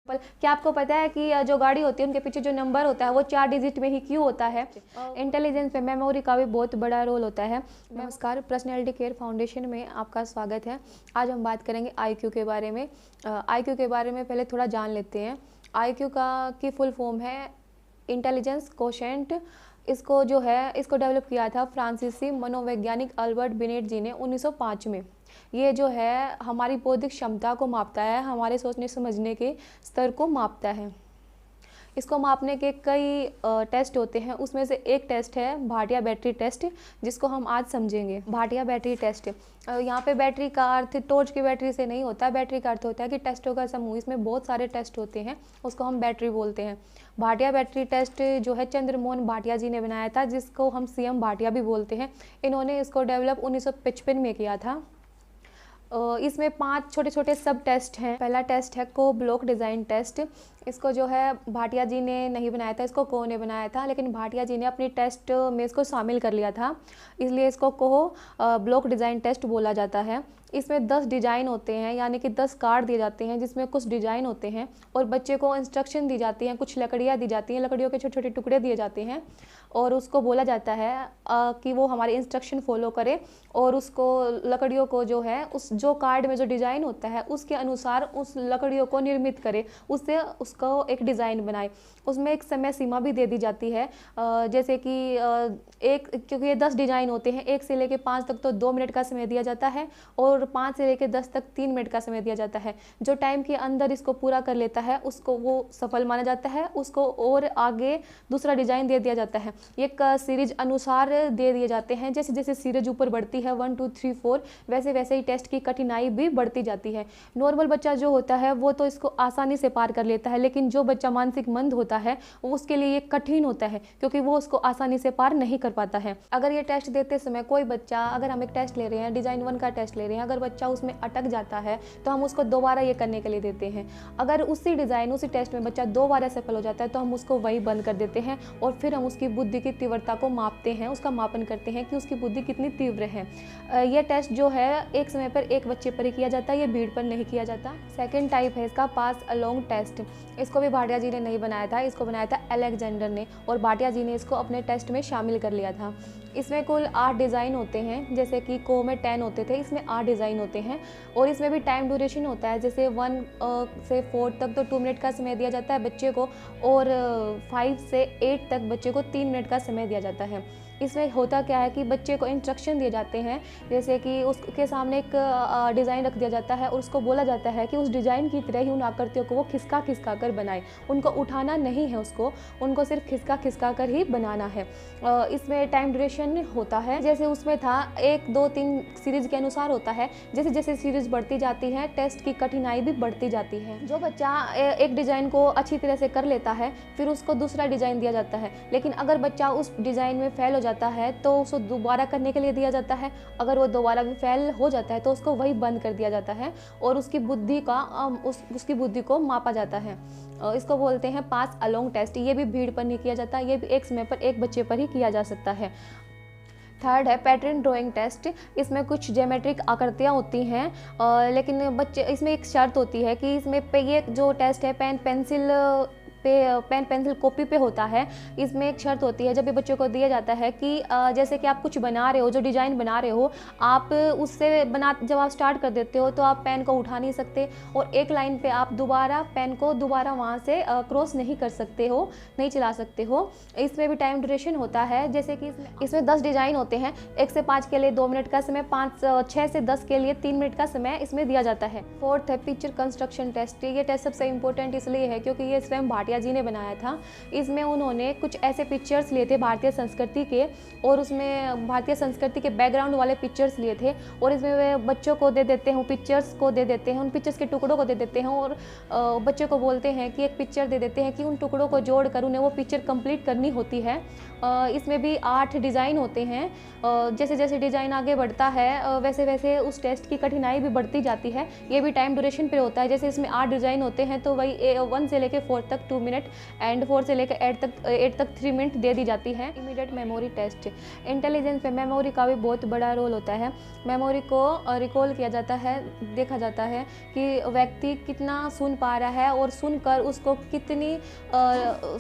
क्या आपको पता है कि जो गाड़ी होती है उनके पीछे जो नंबर होता है वो 4 डिजिट में ही क्यों होता है। इंटेलिजेंस में मेमोरी का भी बहुत बड़ा रोल होता है। नमस्कार, पर्सनैलिटी केयर फाउंडेशन में आपका स्वागत है। आज हम बात करेंगे आईक्यू के बारे में। आईक्यू के बारे में पहले थोड़ा जान लेते हैं। आईक्यू की फुल फॉर्म है इंटेलिजेंस कोशेंट। इसको डेवलप किया था फ्रांसीसी मनोवैज्ञानिक अल्बर्ट बिनेट जी ने 1905 में। ये जो है हमारी बौद्धिक क्षमता को मापता है, हमारे सोचने समझने के स्तर को मापता है। इसको मापने के कई टेस्ट होते हैं, उसमें से एक टेस्ट है भाटिया बैटरी टेस्ट, जिसको हम आज समझेंगे। भाटिया बैटरी टेस्ट, यहाँ पे बैटरी का अर्थ टॉर्च की बैटरी से नहीं होता। बैटरी का अर्थ होता है कि टेस्टों का समूह, इसमें बहुत सारे टेस्ट होते हैं, उसको हम बैटरी बोलते हैं। भाटिया बैटरी टेस्ट जो है चंद्रमोहन भाटिया जी ने बनाया था, जिसको हम CM भाटिया भी बोलते हैं। इन्होंने इसको डेवलप 1955 में किया था। इसमें 5 छोटे छोटे सब टेस्ट हैं। पहला टेस्ट है को ब्लॉक डिज़ाइन टेस्ट। इसको जो है भाटिया जी ने नहीं बनाया था, इसको को ने बनाया था, लेकिन भाटिया जी ने अपनी टेस्ट में इसको शामिल कर लिया था, इसलिए इसको को ब्लॉक डिज़ाइन टेस्ट बोला जाता है। इसमें 10 डिज़ाइन होते हैं, यानी कि 10 कार्ड दिए जाते हैं जिसमें कुछ डिज़ाइन होते हैं और बच्चे को इंस्ट्रक्शन दी जाती हैं। कुछ लकड़ियाँ दी जाती हैं, लकड़ियों के छोटे छोटे टुकड़े दिए जाते हैं और उसको बोला जाता है कि वो हमारे इंस्ट्रक्शन फॉलो करे और उसको लकड़ियों को जो है उस जो कार्ड में जो डिज़ाइन होता है उसके अनुसार उस लकड़ियों को निर्मित करे, उससे उसको एक डिज़ाइन बनाए। उसमें एक समय सीमा भी दे दी जाती है, जैसे कि क्योंकि ये 10 डिज़ाइन होते हैं, 1 से लेकर 5 तक तो 2 मिनट का समय दिया जाता है और 5 से लेकर 10 तक 3 मिनट का समय दिया जाता है। जो टाइम के अंदर इसको पूरा कर लेता है उसको वो सफल माना जाता है, उसको और आगे दूसरा डिज़ाइन दे दिया जाता है। ये सीरीज अनुसार दे दिए जाते हैं, जैसे जैसे सीरीज ऊपर बढ़ती है 1 2 3 4, वैसे वैसे ही टेस्ट की कठिनाई भी बढ़ती जाती है। नॉर्मल बच्चा जो होता है वो तो इसको आसानी से पार कर लेता है, लेकिन जो बच्चा मानसिक मंद होता है उसके लिए ये कठिन होता है, क्योंकि वो उसको आसानी से पार नहीं कर पाता है। अगर ये टेस्ट देते समय कोई बच्चा, अगर हम एक टेस्ट ले रहे हैं, डिज़ाइन 1 का टेस्ट ले रहे हैं, अगर बच्चा उसमें अटक जाता है तो हम उसको दोबारा ये करने के लिए देते हैं। अगर उसी टेस्ट में बच्चा 2 बार असफल हो जाता है तो हम उसको वही बंद कर देते हैं और फिर हम उसकी बुद्धि की तीव्रता को मापते हैं, उसका मापन करते हैं कि उसकी बुद्धि कितनी तीव्र है। यह टेस्ट जो है एक समय पर एक बच्चे पर ही किया जाता है, ये भीड़ पर नहीं किया जाता। सेकेंड टाइप है इसका पास अलोंग टेस्ट। इसको भी भाटिया जी ने नहीं बनाया था, इसको बनाया था अलेक्जेंडर ने और भाटिया जी ने इसको अपने टेस्ट में शामिल कर लिया था। इसमें कुल 8 डिज़ाइन होते हैं, जैसे कि को में 10 होते थे, इसमें 8 डिज़ाइन होते हैं और इसमें भी टाइम ड्यूरेशन होता है। जैसे 1 से 4 तक तो 2 मिनट का समय दिया जाता है बच्चे को और 5 से 8 तक बच्चे को 3 मिनट का समय दिया जाता है। इसमें होता क्या है कि बच्चे को इंस्ट्रक्शन दिए जाते हैं, जैसे कि उसके सामने एक डिज़ाइन रख दिया जाता है और उसको बोला जाता है कि उस डिज़ाइन की तरह ही उन आकृतियों को वो खिसका खिसका कर बनाए। उनको उठाना नहीं है, उनको सिर्फ खिसका खिसका कर ही बनाना है। इसमें टाइम ड्यूरेशन होता है, जैसे उसमें था 1 2 3 सीरीज के अनुसार होता है। जैसे जैसे सीरीज बढ़ती जाती है टेस्ट की कठिनाई भी बढ़ती जाती है। जो बच्चा एक डिज़ाइन को अच्छी तरह से कर लेता है फिर उसको दूसरा डिज़ाइन दिया जाता है, लेकिन अगर बच्चा उस डिज़ाइन में फेल हो जाता है तो उसको दोबारा करने के लिए दिया जाता है। अगर वो दोबारा भी फेल हो जाता है तो उसको वही बंद कर दिया जाता है और उसकी बुद्धि को मापा जाता है। इसको बोलते हैं पास अलोंग टेस्ट। ये भी भीड़ पर नहीं किया जाता, ये भी एक समय पर एक बच्चे पर ही किया जा सकता है। थर्ड है पैटर्न ड्राइंग टेस्ट। इसमें कुछ ज्योमेट्रिक आकृतियाँ होती हैं, लेकिन बच्चे इसमें एक शर्त होती है कि इसमें ये जो टेस्ट है पेन पेंसिल कॉपी पे होता है। इसमें एक शर्त होती है, जब ये बच्चों को दिया जाता है कि जैसे कि आप कुछ बना रहे हो, जो डिज़ाइन बना रहे हो, आप उससे जब आप स्टार्ट कर देते हो तो आप पेन को उठा नहीं सकते और एक लाइन पे आप पेन को दोबारा वहाँ से क्रॉस नहीं कर सकते हो, नहीं चला सकते हो। इसमें भी टाइम ड्यूरेशन होता है, जैसे कि इसमें 10 डिज़ाइन होते हैं। 1 से 5 के लिए 2 मिनट का समय, 6 से 10 के लिए 3 मिनट का समय इसमें दिया जाता है। फोर्थ है पिक्चर कंस्ट्रक्शन टेस्ट। ये टेस्ट सबसे इंपॉर्टेंट इसलिए है क्योंकि ये स्वयं भाटिया जी ने बनाया था। इसमें उन्होंने कुछ ऐसे पिक्चर्स लिए थे भारतीय संस्कृति के, और उसमें भारतीय संस्कृति के बैकग्राउंड वाले पिक्चर्स लिए थे और इसमें वे बच्चों को दे देते हैं, पिक्चर्स को दे देते हैं, उन पिक्चर्स के टुकड़ों को दे देते हैं और बच्चों को बोलते हैं कि एक पिक्चर दे देते हैं कि उन टुकड़ों को जोड़कर उन्हें वो पिक्चर कंप्लीट करनी होती है। इसमें भी 8 डिज़ाइन होते हैं। जैसे जैसे डिज़ाइन आगे बढ़ता है वैसे वैसे उस टेस्ट की कठिनाई भी बढ़ती जाती है। ये भी टाइम ड्यूरेशन पे होता है, जैसे इसमें 8 डिज़ाइन होते हैं तो वही 1 से लेकर 4 तक 2 मिनट एंड 4 से लेकर 8 तक 3 मिनट दे दी जाती है। इमीडिएट मेमोरी टेस्ट, इंटेलिजेंस में मेमोरी का भी बहुत बड़ा रोल होता है। मेमोरी को रिकॉल किया जाता है, देखा जाता है कि व्यक्ति कितना सुन पा रहा है और सुनकर उसको कितनी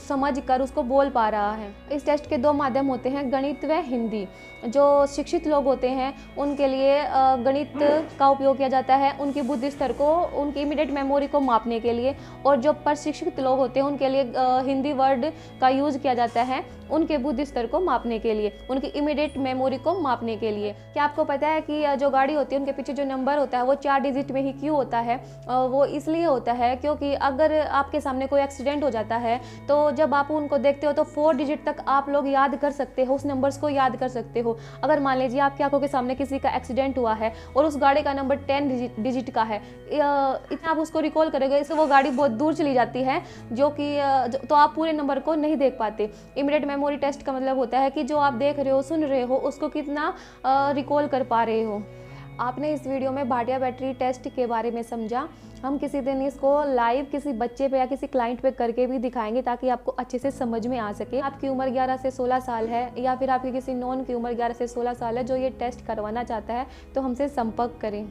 समझ कर उसको बोल पा रहा है। इस टेस्ट के 2 माध्यम होते हैं, गणित व हिंदी। जो शिक्षित लोग होते हैं उनके लिए गणित का उपयोग किया जाता है उनकी बुद्धि स्तर को, उनकी इमीडिएट मेमोरी को मापने के लिए, और जो प्रशिक्षित लोग होते हैं उनके लिए हिंदी वर्ड का यूज़ किया जाता है उनके बुद्धि स्तर को मापने के लिए, उनकी इमीडिएट मेमोरी को मापने के लिए। क्या आपको पता है कि जो गाड़ी होती है उनके पीछे जो नंबर होता है वो 4 डिजिट में ही क्यों होता है? वो इसलिए होता है क्योंकि अगर आपके सामने कोई एक्सीडेंट हो जाता है तो जब आप उनको देखते हो तो 4 डिजिट तक आप लोग याद कर सकते हो, उस नंबर्स को याद कर सकते हो। अगर मान लीजिए आपकी आंखों के सामने किसी का एक्सीडेंट हुआ है और उस गाड़ी का नंबर 10 डिजिट का है, इतना आप उसको रिकॉल करेंगे, इससे वो गाड़ी बहुत दूर चली जाती है जो कि तो आप पूरे नंबर को नहीं देख पाते। इमीडिएट मेमोरी टेस्ट का मतलब होता है कि जो आप देख रहे हो, सुन रहे हो, उसको कितना रिकॉल कर पा रहे हो। आपने इस वीडियो में भाटिया बैटरी टेस्ट के बारे में समझा। हम किसी दिन इसको लाइव किसी बच्चे पे या किसी क्लाइंट पे करके भी दिखाएंगे ताकि आपको अच्छे से समझ में आ सके। आपकी उम्र 11 से 16 साल है या फिर आपकी किसी नॉन की उम्र 11 से 16 साल है जो ये टेस्ट करवाना चाहता है तो हमसे संपर्क करें।